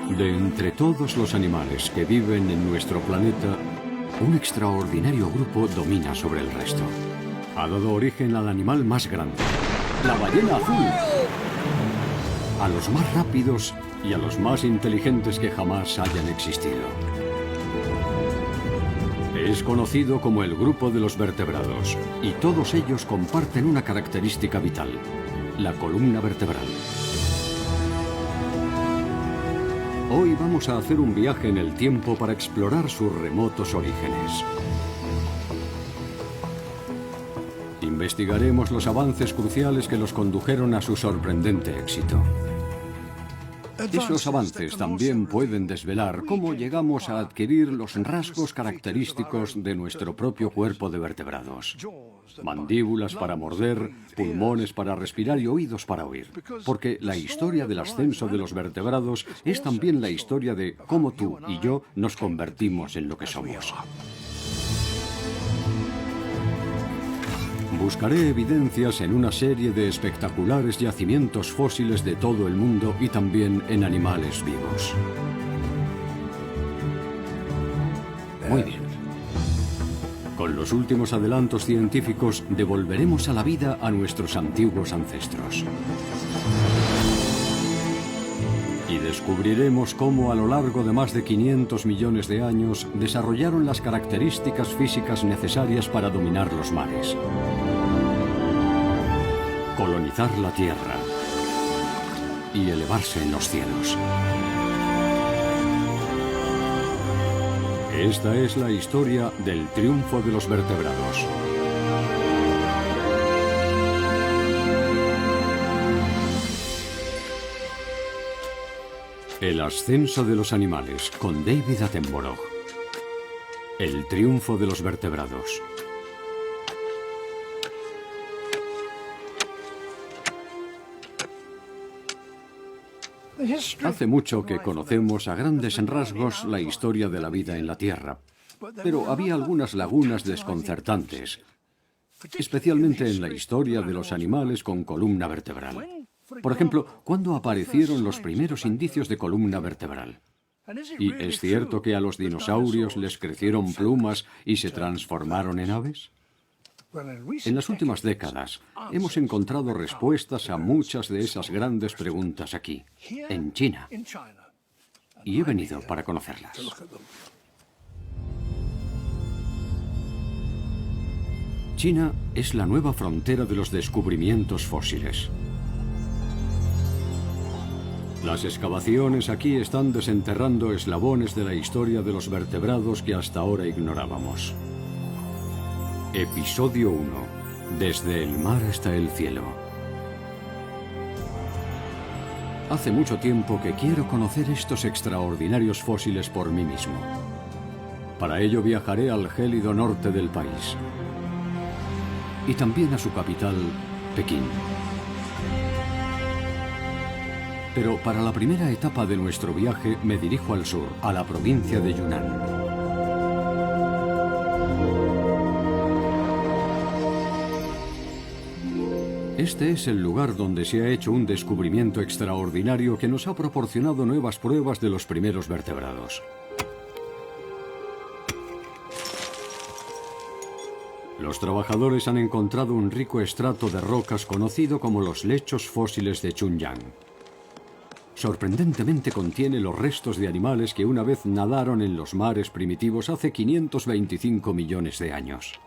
De entre todos los animales que viven en nuestro planeta, un extraordinario grupo domina sobre el resto. Ha dado origen al animal más grande, la ballena azul, a los más rápidos y a los más inteligentes que jamás hayan existido. Es conocido como el grupo de los vertebrados, y todos ellos comparten una característica vital: la columna vertebral. Hoy vamos a hacer un viaje en el tiempo para explorar sus remotos orígenes. Investigaremos los avances cruciales que los condujeron a su sorprendente éxito. Esos avances también pueden desvelar cómo llegamos a adquirir los rasgos característicos de nuestro propio cuerpo de vertebrados. Mandíbulas para morder, pulmones para respirar y oídos para oír. Porque la historia del ascenso de los vertebrados es también la historia de cómo tú y yo nos convertimos en lo que somos. Buscaré evidencias en una serie de espectaculares yacimientos fósiles de todo el mundo y también en animales vivos. Muy bien. Con los últimos adelantos científicos devolveremos a la vida a nuestros antiguos ancestros. Y descubriremos cómo a lo largo de más de 500 millones de años desarrollaron las características físicas necesarias para dominar los mares, colonizar la Tierra y elevarse en los cielos. Esta es la historia del triunfo de los vertebrados. El ascenso de los animales, con David Attenborough. El triunfo de los vertebrados. Hace mucho que conocemos a grandes rasgos la historia de la vida en la Tierra, pero había algunas lagunas desconcertantes, especialmente en la historia de los animales con columna vertebral. Por ejemplo, ¿cuándo aparecieron los primeros indicios de columna vertebral? ¿Y es cierto que a los dinosaurios les crecieron plumas y se transformaron en aves? En las últimas décadas hemos encontrado respuestas a muchas de esas grandes preguntas aquí, en China, y he venido para conocerlas. China es la nueva frontera de los descubrimientos fósiles. Las excavaciones aquí están desenterrando eslabones de la historia de los vertebrados que hasta ahora ignorábamos. Episodio 1. Desde el mar hasta el cielo. Hace mucho tiempo que quiero conocer estos extraordinarios fósiles por mí mismo. Para ello viajaré al gélido norte del país. Y también a su capital, Pekín. Pero para la primera etapa de nuestro viaje me dirijo al sur, a la provincia de Yunnan. Este es el lugar donde se ha hecho un descubrimiento extraordinario que nos ha proporcionado nuevas pruebas de los primeros vertebrados. Los trabajadores han encontrado un rico estrato de rocas conocido como los lechos fósiles de Chunyang. Sorprendentemente contiene los restos de animales que una vez nadaron en los mares primitivos hace 525 millones de años.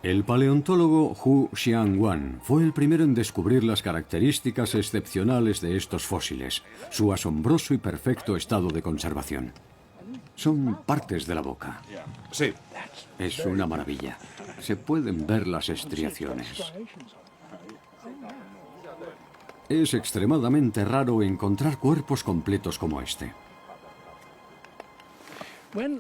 El paleontólogo Hu Xiangwan fue el primero en descubrir las características excepcionales de estos fósiles, su asombroso y perfecto estado de conservación. Son partes de la boca. Sí. Es una maravilla. Se pueden ver las estriaciones. Es extremadamente raro encontrar cuerpos completos como este.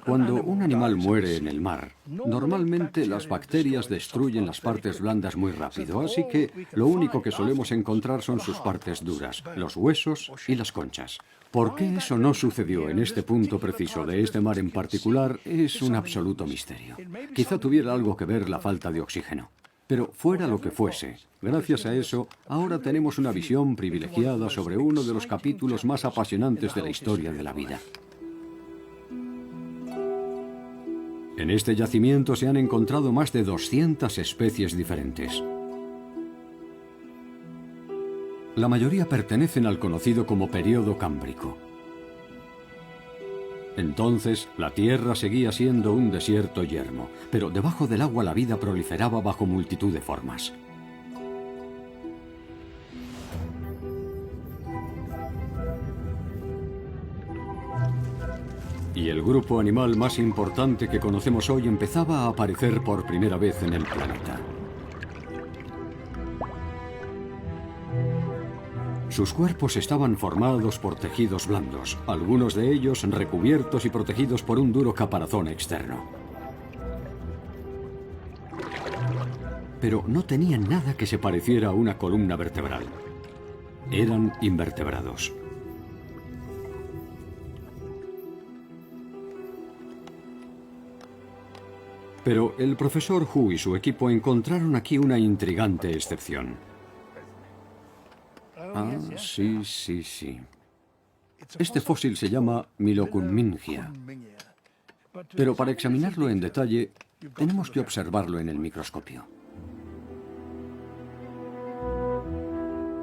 Cuando un animal muere en el mar, normalmente las bacterias destruyen las partes blandas muy rápido, así que lo único que solemos encontrar son sus partes duras, los huesos y las conchas. ¿Por qué eso no sucedió en este punto preciso de este mar en particular? Es un absoluto misterio. Quizá tuviera algo que ver la falta de oxígeno. Pero fuera lo que fuese, gracias a eso, ahora tenemos una visión privilegiada sobre uno de los capítulos más apasionantes de la historia de la vida. En este yacimiento se han encontrado más de 200 especies diferentes. La mayoría pertenecen al conocido como período cámbrico. Entonces, la Tierra seguía siendo un desierto yermo, pero debajo del agua la vida proliferaba bajo multitud de formas. Y el grupo animal más importante que conocemos hoy empezaba a aparecer por primera vez en el planeta. Sus cuerpos estaban formados por tejidos blandos, algunos de ellos recubiertos y protegidos por un duro caparazón externo. Pero no tenían nada que se pareciera a una columna vertebral. Eran invertebrados. Pero el profesor Hu y su equipo encontraron aquí una intrigante excepción. Ah, sí. Este fósil se llama Milocunmingia. Pero para examinarlo en detalle, tenemos que observarlo en el microscopio.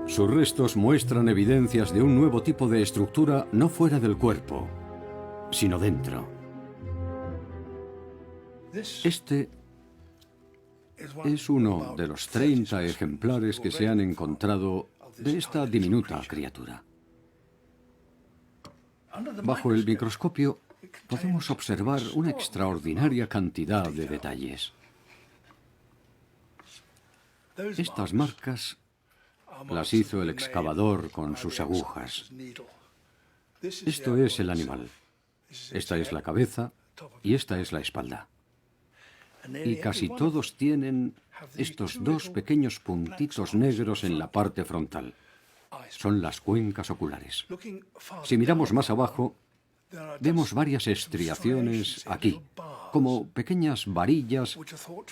Sus restos muestran evidencias de un nuevo tipo de estructura no fuera del cuerpo, sino dentro. Este es uno de los 30 ejemplares que se han encontrado de esta diminuta criatura. Bajo el microscopio podemos observar una extraordinaria cantidad de detalles. Estas marcas las hizo el excavador con sus agujas. Esto es el animal. Esta es la cabeza y esta es la espalda. Y casi todos tienen estos dos pequeños puntitos negros en la parte frontal. Son las cuencas oculares. Si miramos más abajo, vemos varias estriaciones aquí, como pequeñas varillas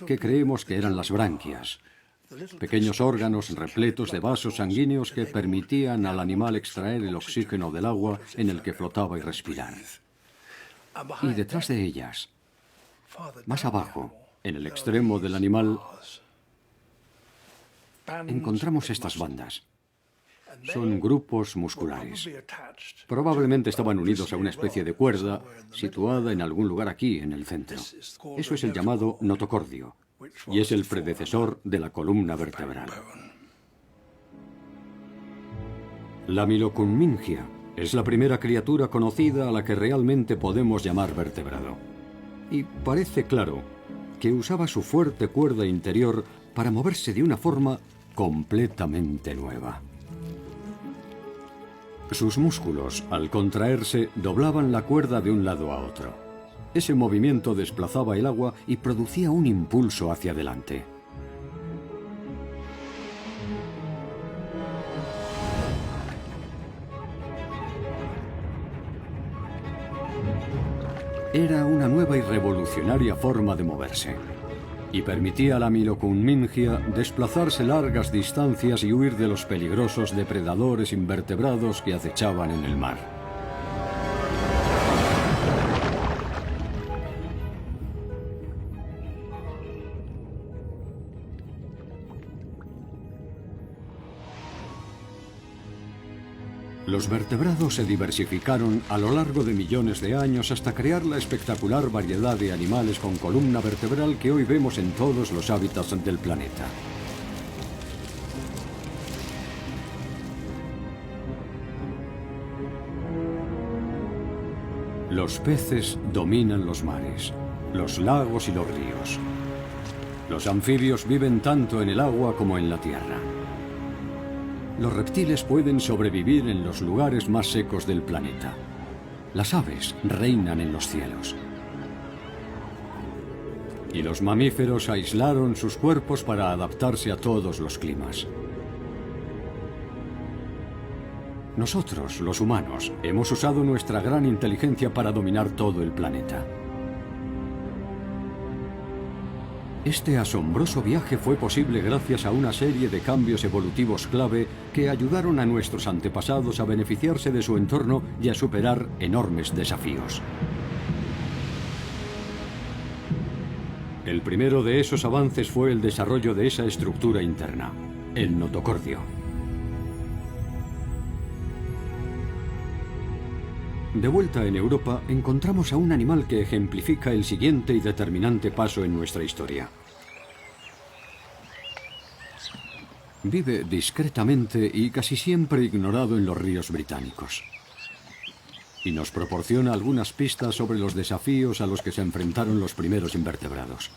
que creemos que eran las branquias. Pequeños órganos repletos de vasos sanguíneos que permitían al animal extraer el oxígeno del agua en el que flotaba y respirar. Y detrás de ellas, más abajo, en el extremo del animal, encontramos estas bandas. Son grupos musculares. Probablemente estaban unidos a una especie de cuerda situada en algún lugar aquí, en el centro. Eso es el llamado notocordio, y es el predecesor de la columna vertebral. La Milocunmingia es la primera criatura conocida a la que realmente podemos llamar vertebrado. Y parece claro que usaba su fuerte cuerda interior para moverse de una forma completamente nueva. Sus músculos, al contraerse, doblaban la cuerda de un lado a otro. Ese movimiento desplazaba el agua y producía un impulso hacia adelante. Era una nueva y revolucionaria forma de moverse, y permitía a la Milocunmingia desplazarse largas distancias y huir de los peligrosos depredadores invertebrados que acechaban en el mar. Los vertebrados se diversificaron a lo largo de millones de años hasta crear la espectacular variedad de animales con columna vertebral que hoy vemos en todos los hábitats del planeta. Los peces dominan los mares, los lagos y los ríos. Los anfibios viven tanto en el agua como en la tierra. Los reptiles pueden sobrevivir en los lugares más secos del planeta. Las aves reinan en los cielos. Y los mamíferos aislaron sus cuerpos para adaptarse a todos los climas. Nosotros, los humanos, hemos usado nuestra gran inteligencia para dominar todo el planeta. Este asombroso viaje fue posible gracias a una serie de cambios evolutivos clave que ayudaron a nuestros antepasados a beneficiarse de su entorno y a superar enormes desafíos. El primero de esos avances fue el desarrollo de esa estructura interna, el notocordio. De vuelta en Europa, encontramos a un animal que ejemplifica el siguiente y determinante paso en nuestra historia. Vive discretamente y casi siempre ignorado en los ríos británicos. Y nos proporciona algunas pistas sobre los desafíos a los que se enfrentaron los primeros invertebrados.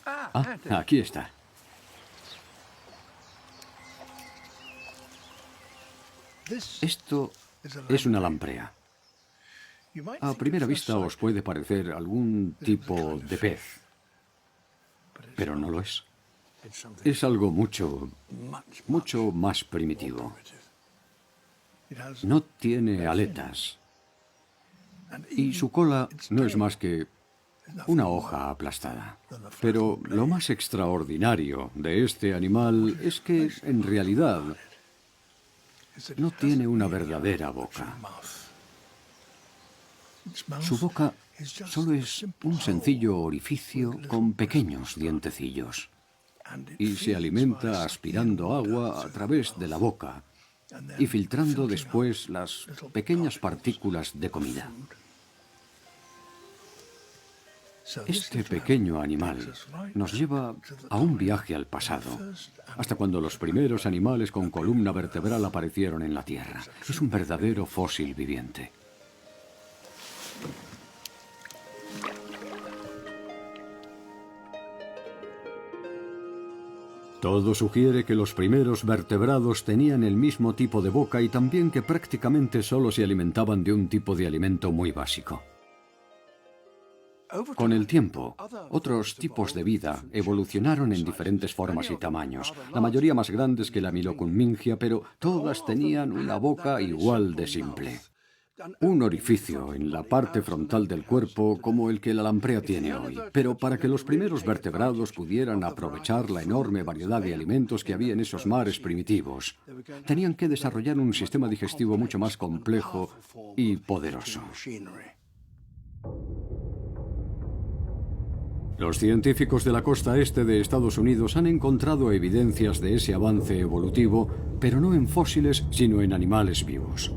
Ah, aquí está. Esto es una lamprea. A primera vista os puede parecer algún tipo de pez, pero no lo es. Es algo mucho más primitivo. No tiene aletas y su cola no es más que una hoja aplastada. Pero lo más extraordinario de este animal es que, en realidad, no tiene una verdadera boca. Su boca solo es un sencillo orificio con pequeños dientecillos. Y se alimenta aspirando agua a través de la boca y filtrando después las pequeñas partículas de comida. Este pequeño animal nos lleva a un viaje al pasado, hasta cuando los primeros animales con columna vertebral aparecieron en la Tierra. Es un verdadero fósil viviente. Todo sugiere que los primeros vertebrados tenían el mismo tipo de boca y también que prácticamente solo se alimentaban de un tipo de alimento muy básico. Con el tiempo, otros tipos de vida evolucionaron en diferentes formas y tamaños, la mayoría más grandes que la Milocunmingia, pero todas tenían una boca igual de simple. Un orificio en la parte frontal del cuerpo como el que la lamprea tiene hoy. Pero para que los primeros vertebrados pudieran aprovechar la enorme variedad de alimentos que había en esos mares primitivos, tenían que desarrollar un sistema digestivo mucho más complejo y poderoso. Los científicos de la costa este de Estados Unidos han encontrado evidencias de ese avance evolutivo, pero no en fósiles, sino en animales vivos.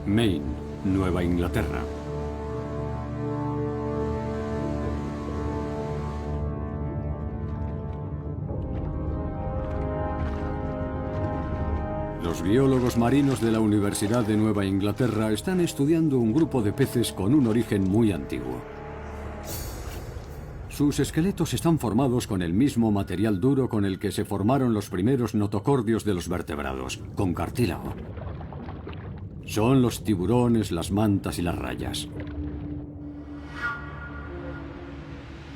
Maine, Nueva Inglaterra. Los biólogos marinos de la Universidad de Nueva Inglaterra están estudiando un grupo de peces con un origen muy antiguo. Sus esqueletos están formados con el mismo material duro con el que se formaron los primeros notocordios de los vertebrados, con cartílago. Son los tiburones, las mantas y las rayas.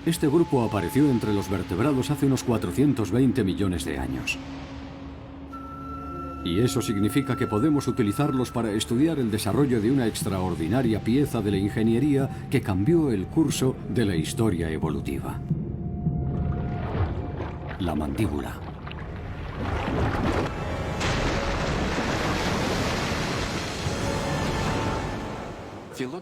Este grupo apareció entre los vertebrados hace unos 420 millones de años. Y eso significa que podemos utilizarlos para estudiar el desarrollo de una extraordinaria pieza de la ingeniería que cambió el curso de la historia evolutiva. La mandíbula.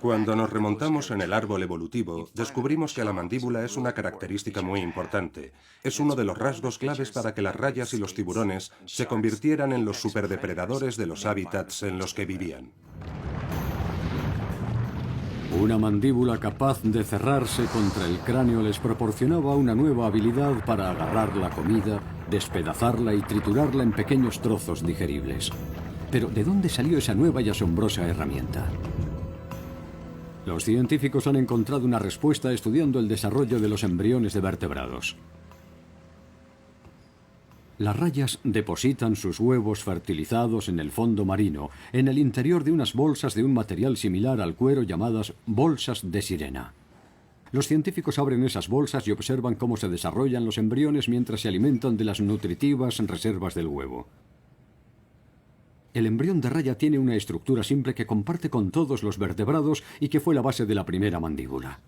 Cuando nos remontamos en el árbol evolutivo, descubrimos que la mandíbula es una característica muy importante. Es uno de los rasgos claves para que las rayas y los tiburones se convirtieran en los superdepredadores de los hábitats en los que vivían. Una mandíbula capaz de cerrarse contra el cráneo les proporcionaba una nueva habilidad para agarrar la comida, despedazarla y triturarla en pequeños trozos digeribles. Pero ¿de dónde salió esa nueva y asombrosa herramienta? Los científicos han encontrado una respuesta estudiando el desarrollo de los embriones de vertebrados. Las rayas depositan sus huevos fertilizados en el fondo marino, en el interior de unas bolsas de un material similar al cuero llamadas bolsas de sirena. Los científicos abren esas bolsas y observan cómo se desarrollan los embriones mientras se alimentan de las nutritivas reservas del huevo. El embrión de raya tiene una estructura simple que comparte con todos los vertebrados y que fue la base de la primera mandíbula.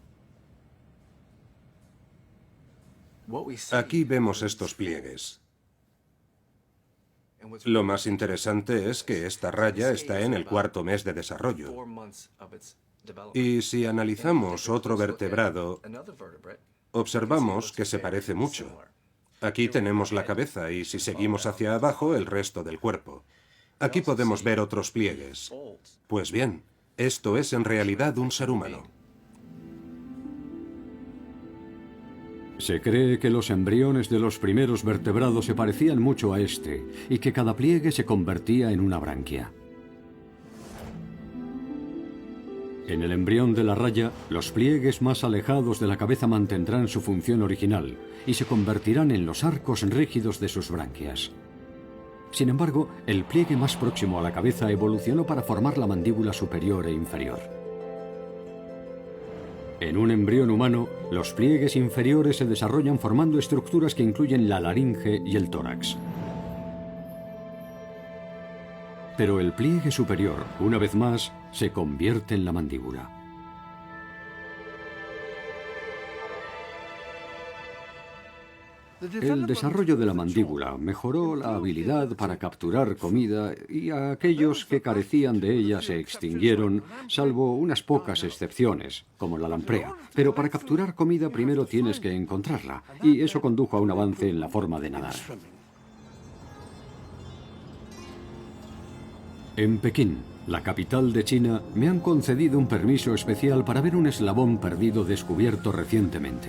Aquí vemos estos pliegues. Lo más interesante es que esta raya está en el 4.º mes de desarrollo. Y si analizamos otro vertebrado, observamos que se parece mucho. Aquí tenemos la cabeza y si seguimos hacia abajo, el resto del cuerpo. Aquí podemos ver otros pliegues. Pues bien, esto es en realidad un ser humano. Se cree que los embriones de los primeros vertebrados se parecían mucho a este y que cada pliegue se convertía en una branquia. En el embrión de la raya, los pliegues más alejados de la cabeza mantendrán su función original y se convertirán en los arcos rígidos de sus branquias. Sin embargo, el pliegue más próximo a la cabeza evolucionó para formar la mandíbula superior e inferior. En un embrión humano, los pliegues inferiores se desarrollan formando estructuras que incluyen la laringe y el tórax. Pero el pliegue superior, una vez más, se convierte en la mandíbula. El desarrollo de la mandíbula mejoró la habilidad para capturar comida y aquellos que carecían de ella se extinguieron, salvo unas pocas excepciones, como la lamprea. Pero para capturar comida primero tienes que encontrarla, y eso condujo a un avance en la forma de nadar. En Pekín, la capital de China, me han concedido un permiso especial para ver un eslabón perdido descubierto recientemente.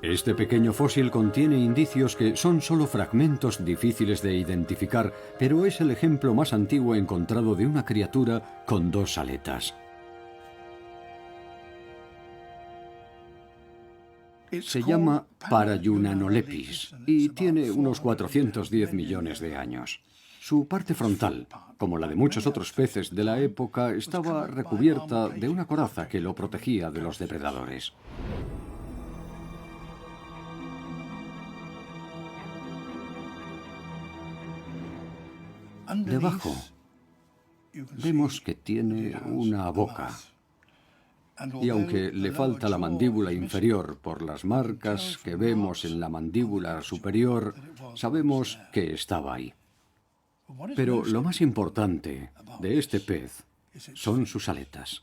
Este pequeño fósil contiene indicios que son solo fragmentos difíciles de identificar, pero es el ejemplo más antiguo encontrado de una criatura con 2 aletas. Se llama Parayunanolepis y tiene unos 410 millones de años. Su parte frontal, como la de muchos otros peces de la época, estaba recubierta de una coraza que lo protegía de los depredadores. Debajo vemos que tiene una boca. Y aunque le falta la mandíbula inferior por las marcas que vemos en la mandíbula superior, sabemos que estaba ahí. Pero lo más importante de este pez son sus aletas,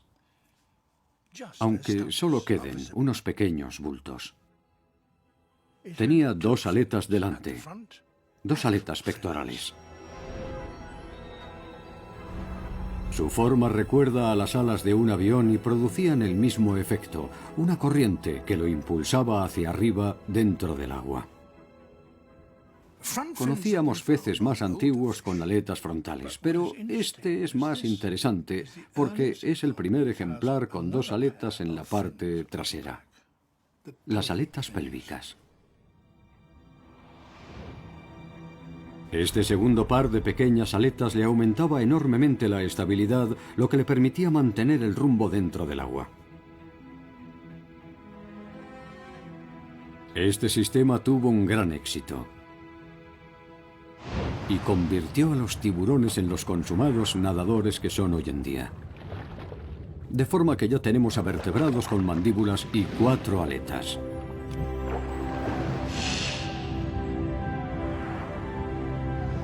aunque solo queden unos pequeños bultos. Tenía 2 aletas delante, 2 aletas pectorales. Su forma recuerda a las alas de un avión y producían el mismo efecto, una corriente que lo impulsaba hacia arriba dentro del agua. Conocíamos peces más antiguos con aletas frontales, pero este es más interesante porque es el primer ejemplar con 2 aletas en la parte trasera, las aletas pélvicas. Este segundo par de pequeñas aletas le aumentaba enormemente la estabilidad, lo que le permitía mantener el rumbo dentro del agua. Este sistema tuvo un gran éxito y convirtió a los tiburones en los consumados nadadores que son hoy en día. De forma que ya tenemos a vertebrados con mandíbulas y 4 aletas.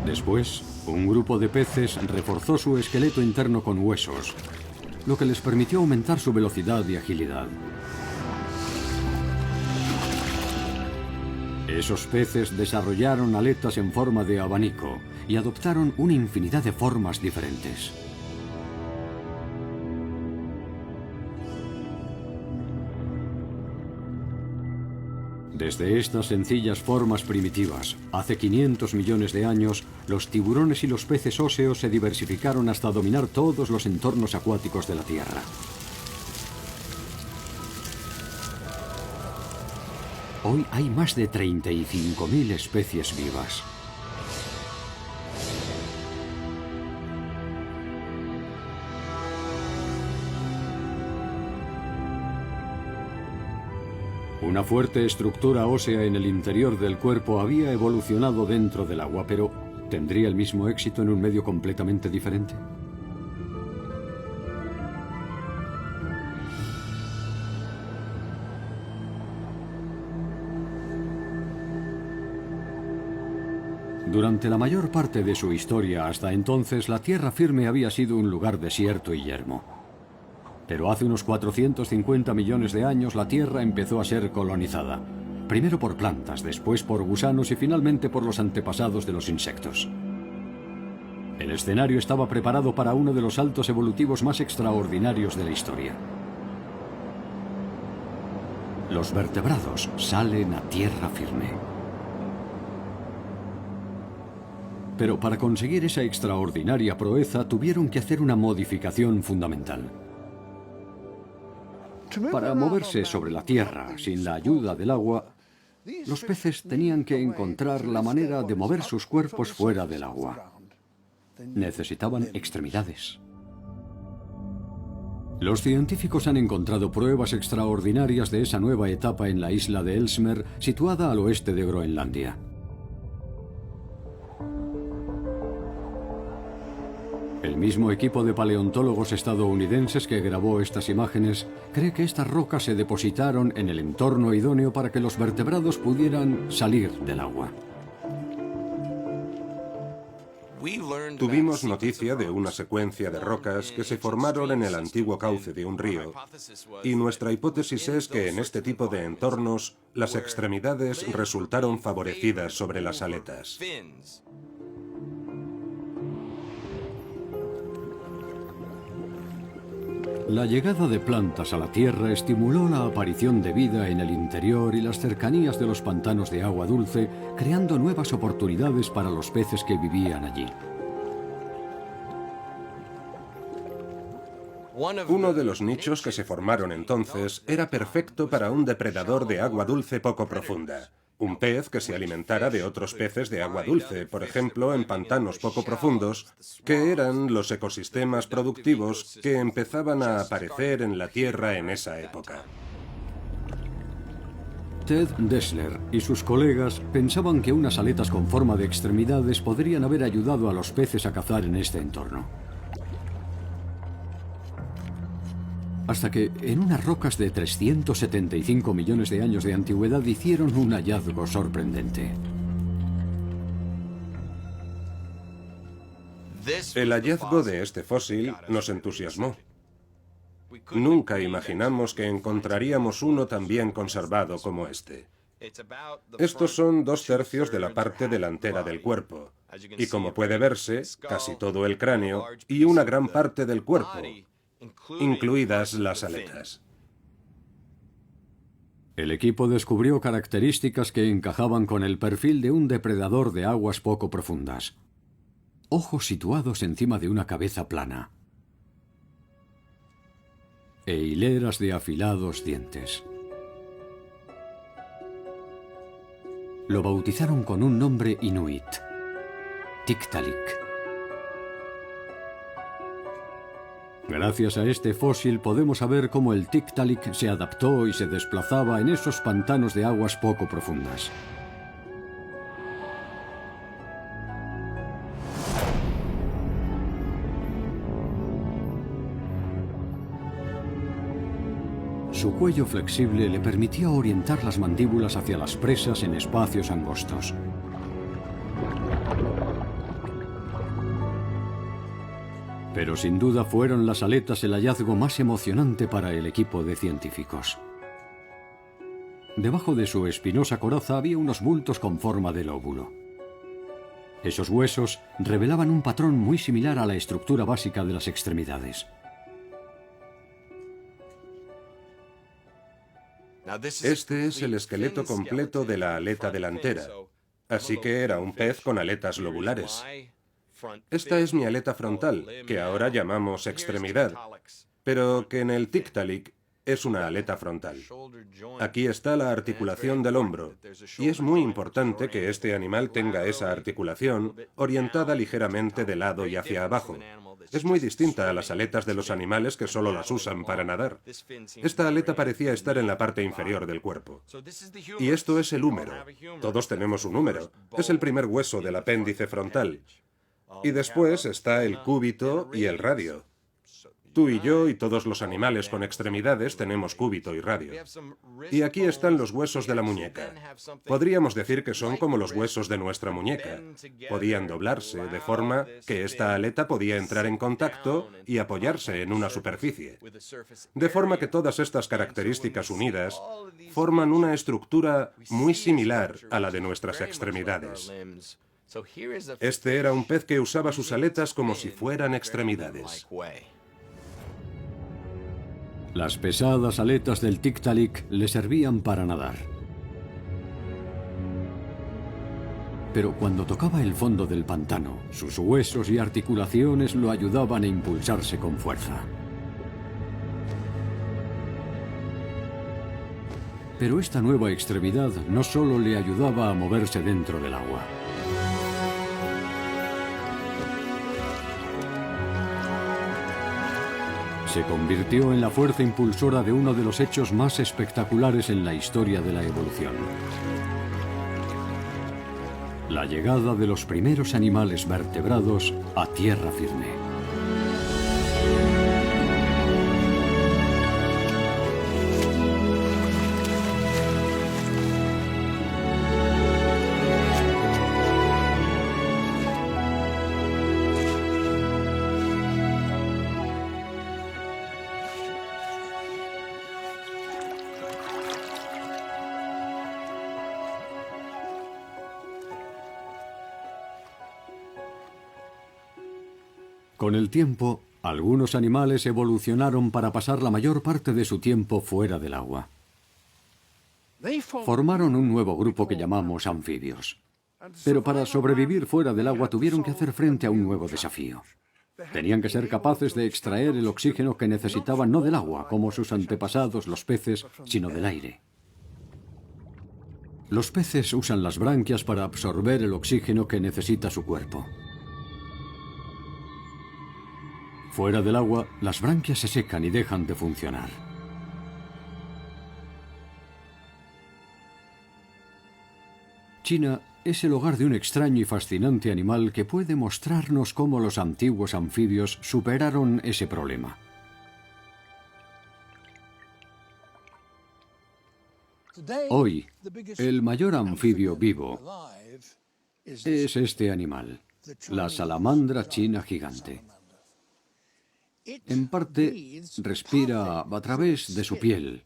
Después, un grupo de peces reforzó su esqueleto interno con huesos, lo que les permitió aumentar su velocidad y agilidad. Esos peces desarrollaron aletas en forma de abanico y adoptaron una infinidad de formas diferentes. Desde estas sencillas formas primitivas, hace 500 millones de años, los tiburones y los peces óseos se diversificaron hasta dominar todos los entornos acuáticos de la Tierra. Hoy hay más de 35.000 especies vivas. Una fuerte estructura ósea en el interior del cuerpo había evolucionado dentro del agua, pero ¿Tendría el mismo éxito en un medio completamente diferente? Durante la mayor parte de su historia hasta entonces, la tierra firme había sido un lugar desierto y yermo. Pero hace unos 450 millones de años la tierra empezó a ser colonizada. Primero por plantas, después por gusanos y finalmente por los antepasados de los insectos. El escenario estaba preparado para uno de los saltos evolutivos más extraordinarios de la historia. Los vertebrados salen a tierra firme. Pero para conseguir esa extraordinaria proeza tuvieron que hacer una modificación fundamental. Para moverse sobre la tierra sin la ayuda del agua, los peces tenían que encontrar la manera de mover sus cuerpos fuera del agua. Necesitaban extremidades. Los científicos han encontrado pruebas extraordinarias de esa nueva etapa en la isla de Ellesmere, situada al oeste de Groenlandia. El mismo equipo de paleontólogos estadounidenses que grabó estas imágenes cree que estas rocas se depositaron en el entorno idóneo para que los vertebrados pudieran salir del agua. Tuvimos noticia de una secuencia de rocas que se formaron en el antiguo cauce de un río, y nuestra hipótesis es que en este tipo de entornos las extremidades resultaron favorecidas sobre las aletas. La llegada de plantas a la Tierra estimuló la aparición de vida en el interior y las cercanías de los pantanos de agua dulce, creando nuevas oportunidades para los peces que vivían allí. Uno de los nichos que se formaron entonces era perfecto para un depredador de agua dulce poco profunda. Un pez que se alimentara de otros peces de agua dulce, por ejemplo, en pantanos poco profundos, que eran los ecosistemas productivos que empezaban a aparecer en la Tierra en esa época. Ted Dessler y sus colegas pensaban que unas aletas con forma de extremidades podrían haber ayudado a los peces a cazar en este entorno. Hasta que, en unas rocas de 375 millones de años de antigüedad, hicieron un hallazgo sorprendente. El hallazgo de este fósil nos entusiasmó. Nunca imaginamos que encontraríamos uno tan bien conservado como este. Estos son 2/3 de la parte delantera del cuerpo, y como puede verse, casi todo el cráneo y una gran parte del cuerpo, incluidas las aletas. El equipo descubrió características que encajaban con el perfil de un depredador de aguas poco profundas. Ojos situados encima de una cabeza plana. E hileras de afilados dientes. Lo bautizaron con un nombre inuit: Tiktaalik. Gracias a este fósil podemos saber cómo el Tiktaalik se adaptó y se desplazaba en esos pantanos de aguas poco profundas. Su cuello flexible le permitía orientar las mandíbulas hacia las presas en espacios angostos. Pero sin duda fueron las aletas el hallazgo más emocionante para el equipo de científicos. Debajo de su espinosa coraza había unos bultos con forma de lóbulo. Esos huesos revelaban un patrón muy similar a la estructura básica de las extremidades. Este es el esqueleto completo de la aleta delantera, así que era un pez con aletas lobulares. Esta es mi aleta frontal, que ahora llamamos extremidad, pero que en el Tiktaalik es una aleta frontal. Aquí está la articulación del hombro, y es muy importante que este animal tenga esa articulación orientada ligeramente de lado y hacia abajo. Es muy distinta a las aletas de los animales que solo las usan para nadar. Esta aleta parecía estar en la parte inferior del cuerpo. Y esto es el húmero. Todos tenemos un húmero. Es el primer hueso del apéndice frontal. Y después está el cúbito y el radio. Tú y yo y todos los animales con extremidades tenemos cúbito y radio. Y aquí están los huesos de la muñeca. Podríamos decir que son como los huesos de nuestra muñeca. Podían doblarse de forma que esta aleta podía entrar en contacto y apoyarse en una superficie. De forma que todas estas características unidas forman una estructura muy similar a la de nuestras extremidades. Este era un pez que usaba sus aletas como si fueran extremidades. Las pesadas aletas del Tiktaalik le servían para nadar. Pero cuando tocaba el fondo del pantano, sus huesos y articulaciones lo ayudaban a impulsarse con fuerza. Pero esta nueva extremidad no solo le ayudaba a moverse dentro del agua. Se convirtió en la fuerza impulsora de uno de los hechos más espectaculares en la historia de la evolución: la llegada de los primeros animales vertebrados a tierra firme. Con el tiempo, algunos animales evolucionaron para pasar la mayor parte de su tiempo fuera del agua. Formaron un nuevo grupo que llamamos anfibios. Pero para sobrevivir fuera del agua tuvieron que hacer frente a un nuevo desafío. Tenían que ser capaces de extraer el oxígeno que necesitaban no del agua, como sus antepasados los peces, sino del aire. Los peces usan las branquias para absorber el oxígeno que necesita su cuerpo. Fuera del agua, las branquias se secan y dejan de funcionar. China es el hogar de un extraño y fascinante animal que puede mostrarnos cómo los antiguos anfibios superaron ese problema. Hoy, el mayor anfibio vivo es este animal, la salamandra china gigante. En parte, respira a través de su piel,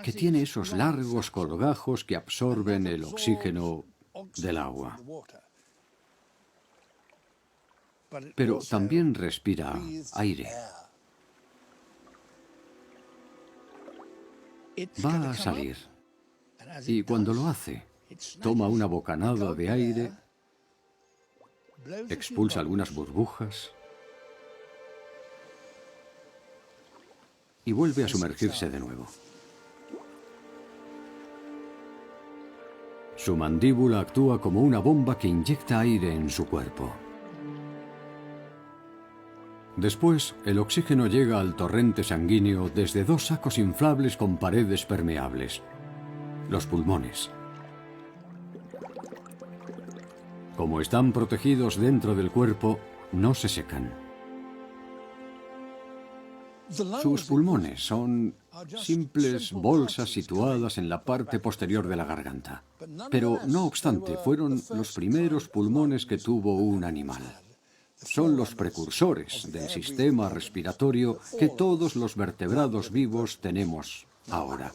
que tiene esos largos colgajos que absorben el oxígeno del agua. Pero también respira aire. Va a salir, y cuando lo hace, toma una bocanada de aire, expulsa algunas burbujas y vuelve a sumergirse de nuevo. Su mandíbula actúa como una bomba que inyecta aire en su cuerpo. Después, el oxígeno llega al torrente sanguíneo desde dos sacos inflables con paredes permeables, los pulmones. Como están protegidos dentro del cuerpo, no se secan. Sus pulmones son simples bolsas situadas en la parte posterior de la garganta. Pero, no obstante, fueron los primeros pulmones que tuvo un animal. Son los precursores del sistema respiratorio que todos los vertebrados vivos tenemos ahora.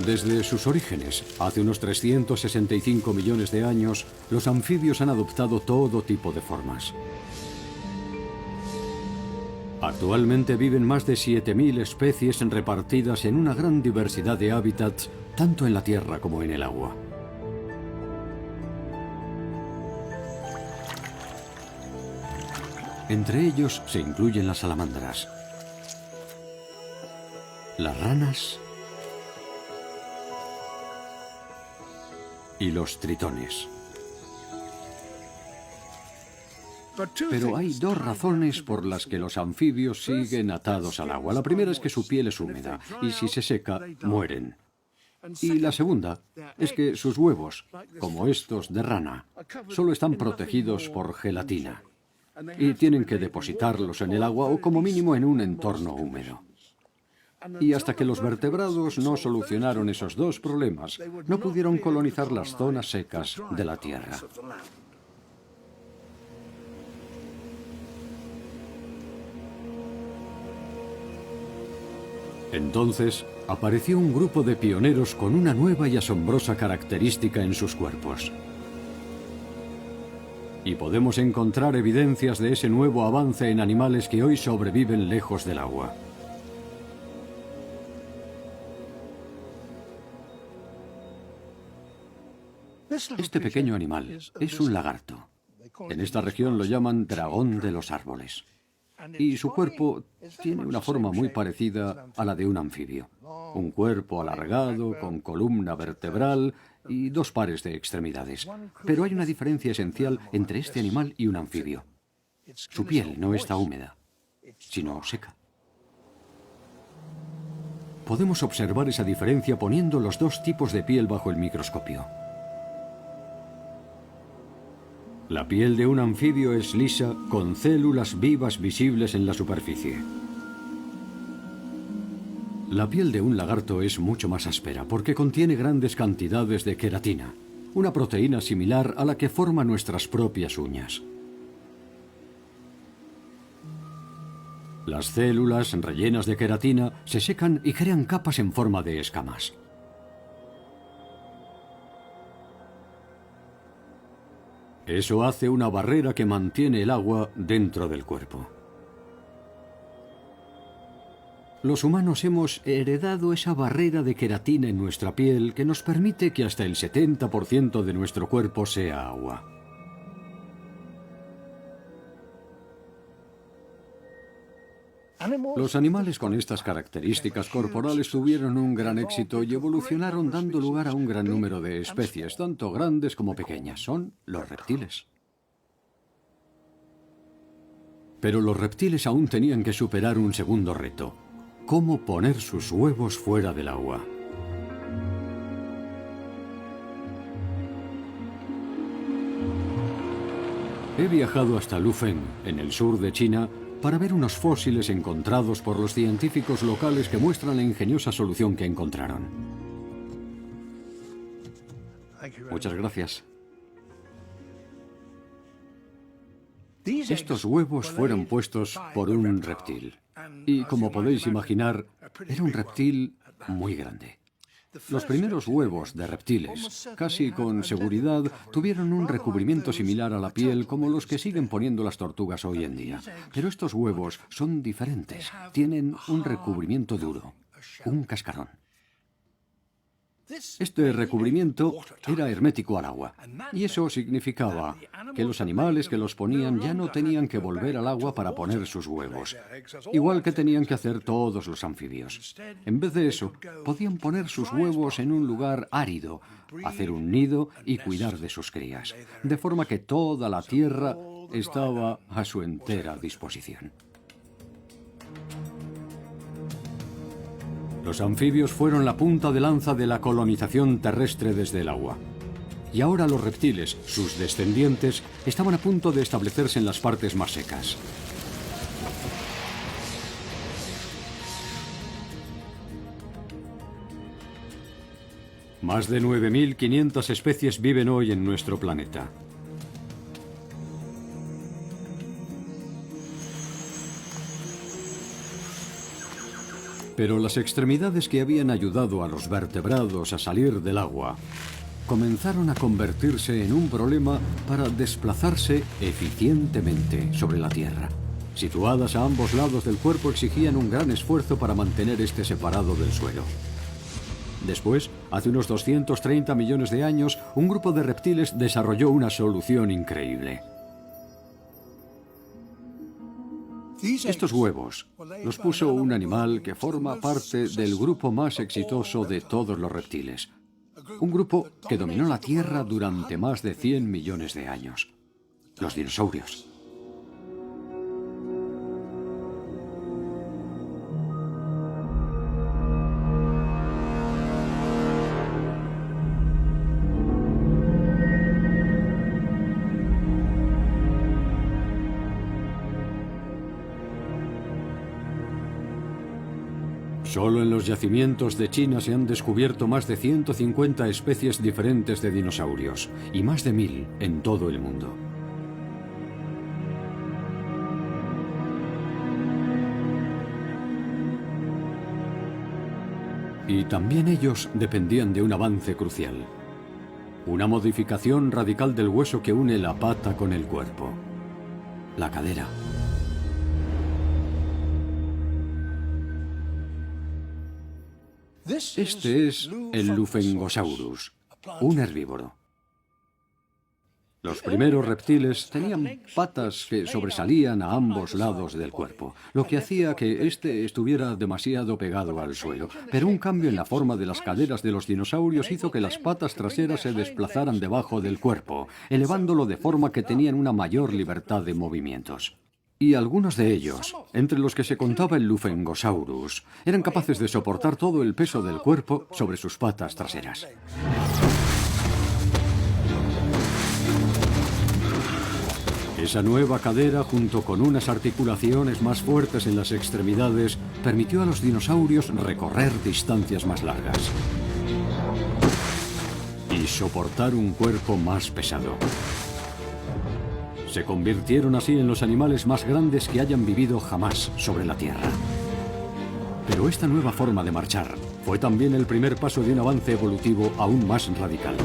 Desde sus orígenes, hace unos 365 millones de años, los anfibios han adoptado todo tipo de formas. Actualmente viven más de 7.000 especies repartidas en una gran diversidad de hábitats, tanto en la tierra como en el agua. Entre ellos se incluyen las salamandras, las ranas y los tritones. Pero hay dos razones por las que los anfibios siguen atados al agua. La primera es que su piel es húmeda y si se seca, mueren. Y la segunda es que sus huevos, como estos de rana, solo están protegidos por gelatina y tienen que depositarlos en el agua o como mínimo en un entorno húmedo. Y hasta que los vertebrados no solucionaron esos dos problemas, no pudieron colonizar las zonas secas de la Tierra. Entonces, apareció un grupo de pioneros con una nueva y asombrosa característica en sus cuerpos. Y podemos encontrar evidencias de ese nuevo avance en animales que hoy sobreviven lejos del agua. Este pequeño animal es un lagarto. En esta región lo llaman dragón de los árboles. Y su cuerpo tiene una forma muy parecida a la de un anfibio. Un cuerpo alargado, con columna vertebral y dos pares de extremidades. Pero hay una diferencia esencial entre este animal y un anfibio. Su piel no está húmeda, sino seca. Podemos observar esa diferencia poniendo los dos tipos de piel bajo el microscopio. La piel de un anfibio es lisa, con células vivas visibles en la superficie. La piel de un lagarto es mucho más áspera porque contiene grandes cantidades de queratina, una proteína similar a la que forma nuestras propias uñas. Las células rellenas de queratina se secan y crean capas en forma de escamas. Eso hace una barrera que mantiene el agua dentro del cuerpo. Los humanos hemos heredado esa barrera de queratina en nuestra piel que nos permite que hasta el 70% de nuestro cuerpo sea agua. Los animales con estas características corporales tuvieron un gran éxito y evolucionaron dando lugar a un gran número de especies, tanto grandes como pequeñas. Son los reptiles. Pero los reptiles aún tenían que superar un segundo reto: cómo poner sus huevos fuera del agua. He viajado hasta Lufeng, en el sur de China, para ver unos fósiles encontrados por los científicos locales que muestran la ingeniosa solución que encontraron. Muchas gracias. Estos huevos fueron puestos por un reptil. Y como podéis imaginar, era un reptil muy grande. Los primeros huevos de reptiles, casi con seguridad, tuvieron un recubrimiento similar a la piel como los que siguen poniendo las tortugas hoy en día. Pero estos huevos son diferentes. Tienen un recubrimiento duro, un cascarón. Este recubrimiento era hermético al agua, y eso significaba que los animales que los ponían ya no tenían que volver al agua para poner sus huevos, igual que tenían que hacer todos los anfibios. En vez de eso, podían poner sus huevos en un lugar árido, hacer un nido y cuidar de sus crías, de forma que toda la tierra estaba a su entera disposición. Los anfibios fueron la punta de lanza de la colonización terrestre desde el agua. Y ahora los reptiles, sus descendientes, estaban a punto de establecerse en las partes más secas. Más de 9.500 especies viven hoy en nuestro planeta. Pero las extremidades que habían ayudado a los vertebrados a salir del agua comenzaron a convertirse en un problema para desplazarse eficientemente sobre la Tierra. situadas a ambos lados del cuerpo, exigían un gran esfuerzo para mantener este separado del suelo. Después, hace unos 230 millones de años, un grupo de reptiles desarrolló una solución increíble. Estos huevos los puso un animal que forma parte del grupo más exitoso de todos los reptiles. Un grupo que dominó la Tierra durante más de 100 millones de años. Los dinosaurios. Solo en los yacimientos de China se han descubierto más de 150 especies diferentes de dinosaurios y más de 1000 en todo el mundo. Y también ellos dependían de un avance crucial. Una modificación radical del hueso que une la pata con el cuerpo. La cadera. Este es el Lufengosaurus, un herbívoro. Los primeros reptiles tenían patas que sobresalían a ambos lados del cuerpo, lo que hacía que éste estuviera demasiado pegado al suelo. Pero un cambio en la forma de las caderas de los dinosaurios hizo que las patas traseras se desplazaran debajo del cuerpo, elevándolo de forma que tenían una mayor libertad de movimientos. Y algunos de ellos, entre los que se contaba el Lufengosaurus, eran capaces de soportar todo el peso del cuerpo sobre sus patas traseras. Esa nueva cadera, junto con unas articulaciones más fuertes en las extremidades, permitió a los dinosaurios recorrer distancias más largas y soportar un cuerpo más pesado. Se convirtieron así en los animales más grandes que hayan vivido jamás sobre la Tierra. Pero esta nueva forma de marchar fue también el primer paso de un avance evolutivo aún más radical.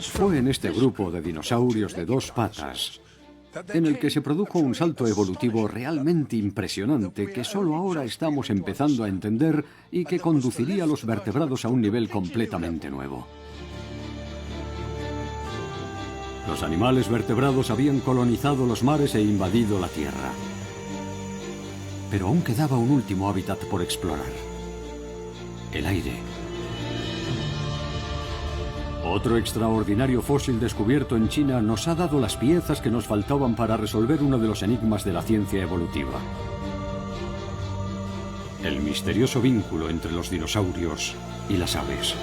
Fue en este grupo de dinosaurios de dos patas en el que se produjo un salto evolutivo realmente impresionante que solo ahora estamos empezando a entender y que conduciría a los vertebrados a un nivel completamente nuevo. Los animales vertebrados habían colonizado los mares e invadido la Tierra. Pero aún quedaba un último hábitat por explorar: el aire. Otro extraordinario fósil descubierto en China nos ha dado las piezas que nos faltaban para resolver uno de los enigmas de la ciencia evolutiva: el misterioso vínculo entre los dinosaurios y las aves.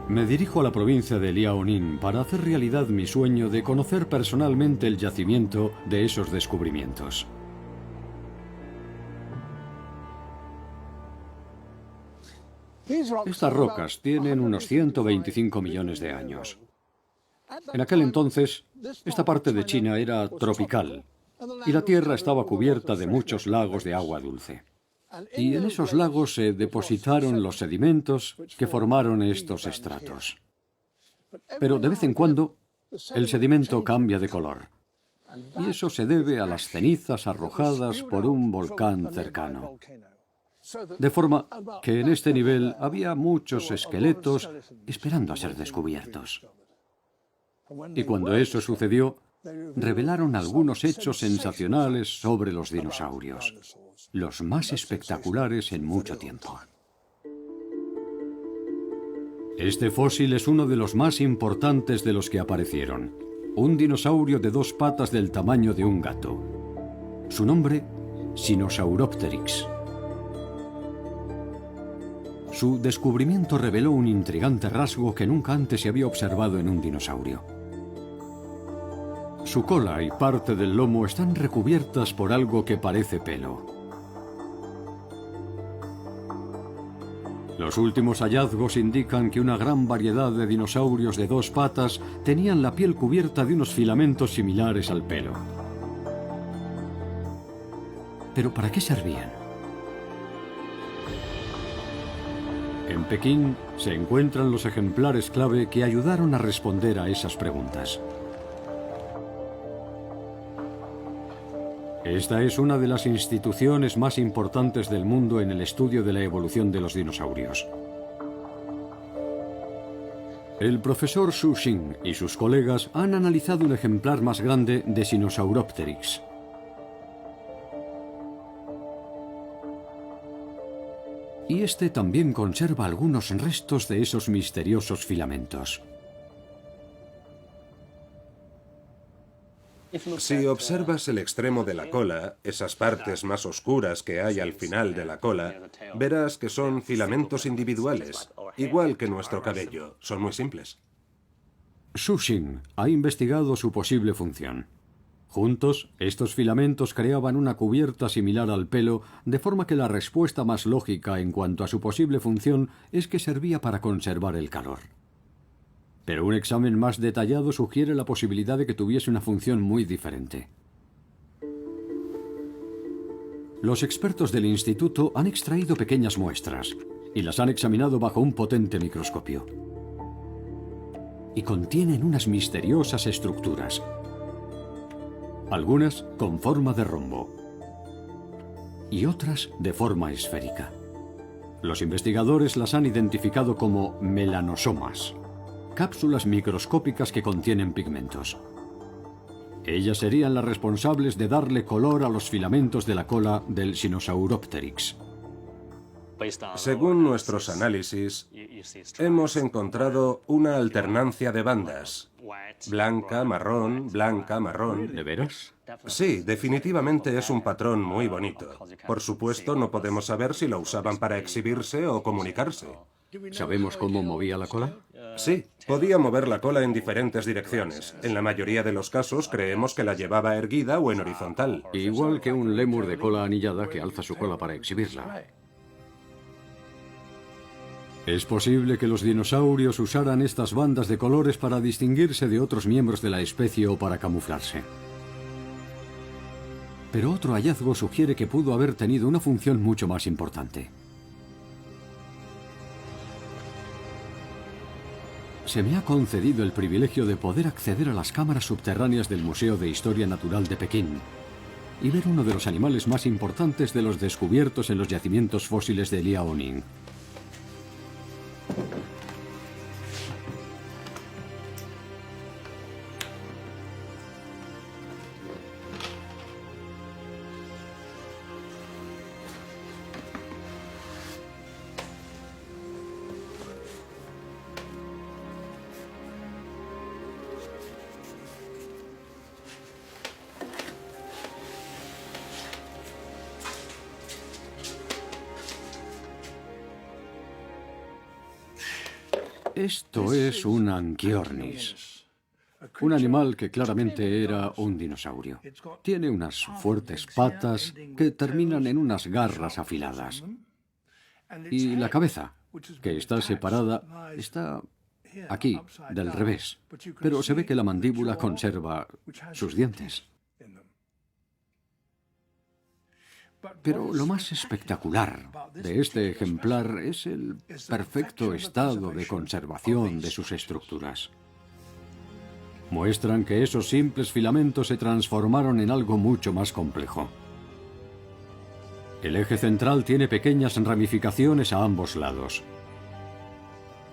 Me dirijo a la provincia de Liaoning para hacer realidad mi sueño de conocer personalmente el yacimiento de esos descubrimientos. Estas rocas tienen unos 125 millones de años. En aquel entonces, esta parte de China era tropical y la tierra estaba cubierta de muchos lagos de agua dulce. Y en esos lagos se depositaron los sedimentos que formaron estos estratos. Pero de vez en cuando, el sedimento cambia de color. Y eso se debe a las cenizas arrojadas por un volcán cercano. De forma que en este nivel había muchos esqueletos esperando a ser descubiertos. Y cuando eso sucedió, revelaron algunos hechos sensacionales sobre los dinosaurios, los más espectaculares en mucho tiempo. Este fósil es uno de los más importantes de los que aparecieron. Un dinosaurio de dos patas del tamaño de un gato. Su nombre, Sinosauropteryx. Su descubrimiento reveló un intrigante rasgo que nunca antes se había observado en un dinosaurio. Su cola y parte del lomo están recubiertas por algo que parece pelo. Los últimos hallazgos indican que una gran variedad de dinosaurios de dos patas tenían la piel cubierta de unos filamentos similares al pelo. ¿Pero para qué servían? En Pekín se encuentran los ejemplares clave que ayudaron a responder a esas preguntas. Esta es una de las instituciones más importantes del mundo en el estudio de la evolución de los dinosaurios. El profesor Xu Xin y sus colegas han analizado un ejemplar más grande de Sinosauropteryx. Y este también conserva algunos restos de esos misteriosos filamentos. Si observas el extremo de la cola, esas partes más oscuras que hay al final de la cola, verás que son filamentos individuales, igual que nuestro cabello. Son muy simples. Xu Xin ha investigado su posible función. Juntos, estos filamentos creaban una cubierta similar al pelo, de forma que la respuesta más lógica en cuanto a su posible función es que servía para conservar el calor. Pero un examen más detallado sugiere la posibilidad de que tuviese una función muy diferente. Los expertos del instituto han extraído pequeñas muestras y las han examinado bajo un potente microscopio. Y contienen unas misteriosas estructuras. Algunas con forma de rombo y otras de forma esférica. Los investigadores las han identificado como melanosomas, cápsulas microscópicas que contienen pigmentos. Ellas serían las responsables de darle color a los filamentos de la cola del Sinosauropteryx. Según nuestros análisis, hemos encontrado una alternancia de bandas. Blanca, marrón, blanca, marrón. ¿De veras? Sí, definitivamente es un patrón muy bonito. Por supuesto, no podemos saber si lo usaban para exhibirse o comunicarse. ¿Sabemos cómo movía la cola? Sí, podía mover la cola en diferentes direcciones. En la mayoría de los casos creemos que la llevaba erguida o en horizontal. Igual que un lémur de cola anillada que alza su cola para exhibirla. Es posible que los dinosaurios usaran estas bandas de colores para distinguirse de otros miembros de la especie o para camuflarse. Pero otro hallazgo sugiere que pudo haber tenido una función mucho más importante. Se me ha concedido el privilegio de poder acceder a las cámaras subterráneas del Museo de Historia Natural de Pekín y ver uno de los animales más importantes de los descubiertos en los yacimientos fósiles de Liaoning. Esto es un Anchiornis, un animal que claramente era un dinosaurio. Tiene unas fuertes patas que terminan en unas garras afiladas. Y la cabeza, que está separada, está aquí, del revés. Pero se ve que la mandíbula conserva sus dientes. Pero lo más espectacular de este ejemplar es el perfecto estado de conservación de sus estructuras. Muestran que esos simples filamentos se transformaron en algo mucho más complejo. El eje central tiene pequeñas ramificaciones a ambos lados.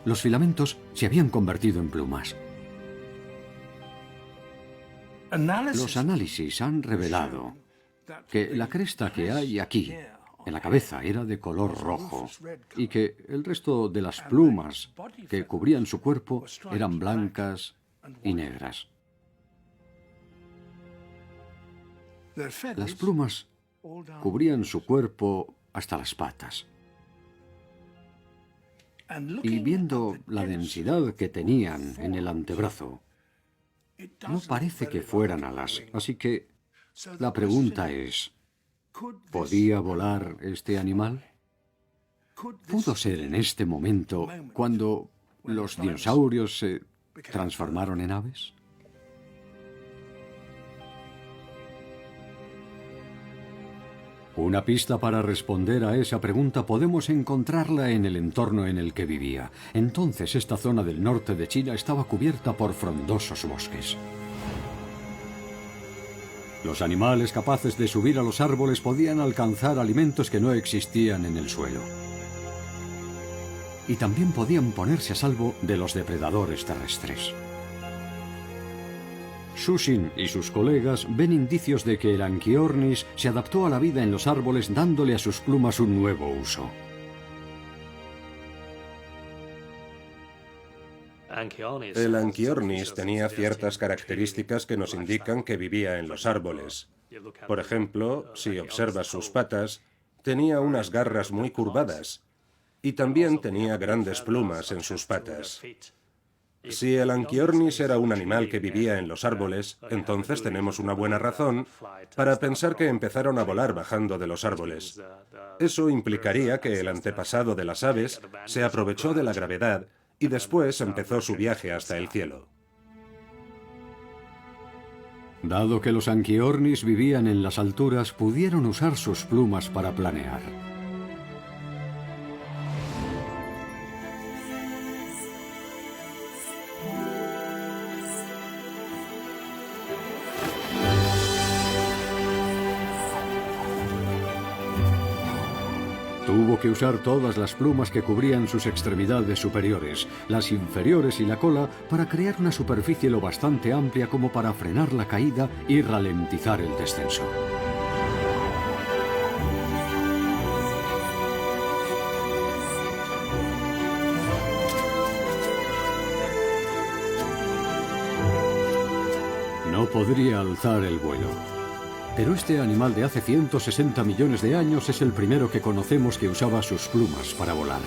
Los filamentos se habían convertido en plumas. Los análisis han revelado que la cresta que hay aquí, en la cabeza, era de color rojo y que el resto de las plumas que cubrían su cuerpo eran blancas y negras. Las plumas cubrían su cuerpo hasta las patas. Y viendo la densidad que tenían en el antebrazo, no parece que fueran alas, así que la pregunta es, ¿podía volar este animal? ¿Pudo ser en este momento cuando los dinosaurios se transformaron en aves? Una pista para responder a esa pregunta podemos encontrarla en el entorno en el que vivía. Entonces, esta zona del norte de China estaba cubierta por frondosos bosques. Los animales capaces de subir a los árboles podían alcanzar alimentos que no existían en el suelo. Y también podían ponerse a salvo de los depredadores terrestres. Sushin y sus colegas ven indicios de que el Anchiornis se adaptó a la vida en los árboles dándole a sus plumas un nuevo uso. El Anchiornis tenía ciertas características que nos indican que vivía en los árboles. Por ejemplo, si observas sus patas, tenía unas garras muy curvadas y también tenía grandes plumas en sus patas. Si el Anchiornis era un animal que vivía en los árboles, entonces tenemos una buena razón para pensar que empezaron a volar bajando de los árboles. Eso implicaría que el antepasado de las aves se aprovechó de la gravedad y después empezó su viaje hasta el cielo. Dado que los Anchiornis vivían en las alturas, pudieron usar sus plumas para planear. Tuvo que usar todas las plumas que cubrían sus extremidades superiores, las inferiores y la cola para crear una superficie lo bastante amplia como para frenar la caída y ralentizar el descenso. No podría alzar el vuelo. Pero este animal de hace 160 millones de años es el primero que conocemos que usaba sus plumas para volar.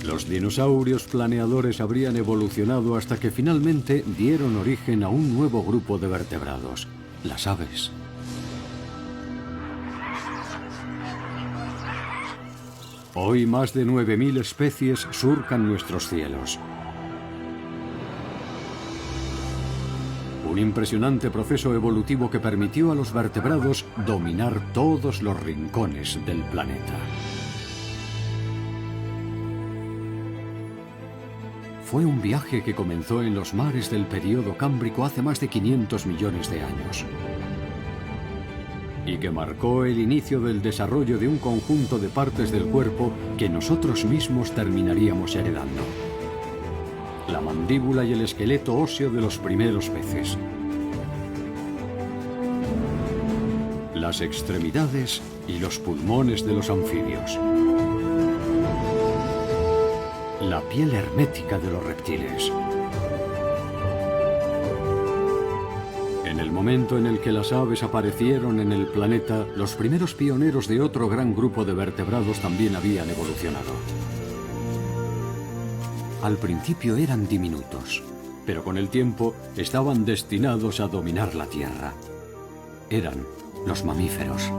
Los dinosaurios planeadores habrían evolucionado hasta que finalmente dieron origen a un nuevo grupo de vertebrados, las aves. Hoy más de 9.000 especies surcan nuestros cielos. Un impresionante proceso evolutivo que permitió a los vertebrados dominar todos los rincones del planeta. Fue un viaje que comenzó en los mares del período cámbrico hace más de 500 millones de años. Y que marcó el inicio del desarrollo de un conjunto de partes del cuerpo que nosotros mismos terminaríamos heredando. La mandíbula y el esqueleto óseo de los primeros peces. Las extremidades y los pulmones de los anfibios. La piel hermética de los reptiles. En el momento en el que las aves aparecieron en el planeta, los primeros pioneros de otro gran grupo de vertebrados también habían evolucionado. Al principio eran diminutos, pero con el tiempo estaban destinados a dominar la Tierra. Eran los mamíferos.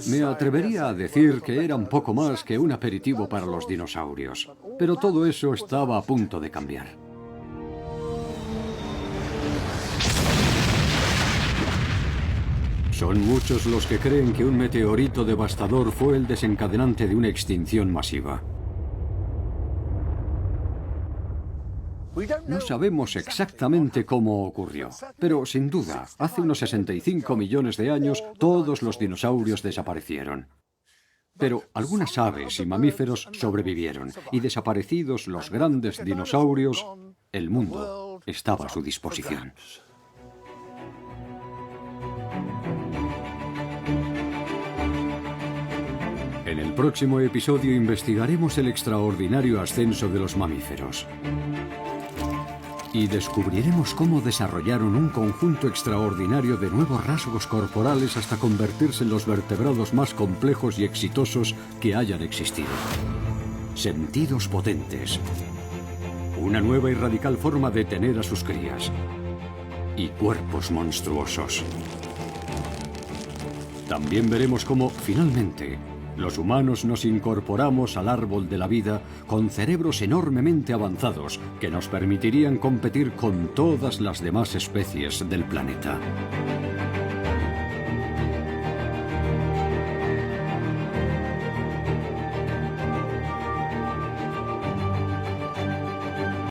Me atrevería a decir que eran poco más que un aperitivo para los dinosaurios, pero todo eso estaba a punto de cambiar. Son muchos los que creen que un meteorito devastador fue el desencadenante de una extinción masiva. No sabemos exactamente cómo ocurrió, pero sin duda, hace unos 65 millones de años, todos los dinosaurios desaparecieron. Pero algunas aves y mamíferos sobrevivieron, y desaparecidos los grandes dinosaurios, el mundo estaba a su disposición. En el próximo episodio investigaremos el extraordinario ascenso de los mamíferos. Y descubriremos cómo desarrollaron un conjunto extraordinario de nuevos rasgos corporales hasta convertirse en los vertebrados más complejos y exitosos que hayan existido. Sentidos potentes. Una nueva y radical forma de tener a sus crías. Y cuerpos monstruosos. También veremos cómo, finalmente, Los humanos nos incorporamos al árbol de la vida con cerebros enormemente avanzados que nos permitirían competir con todas las demás especies del planeta.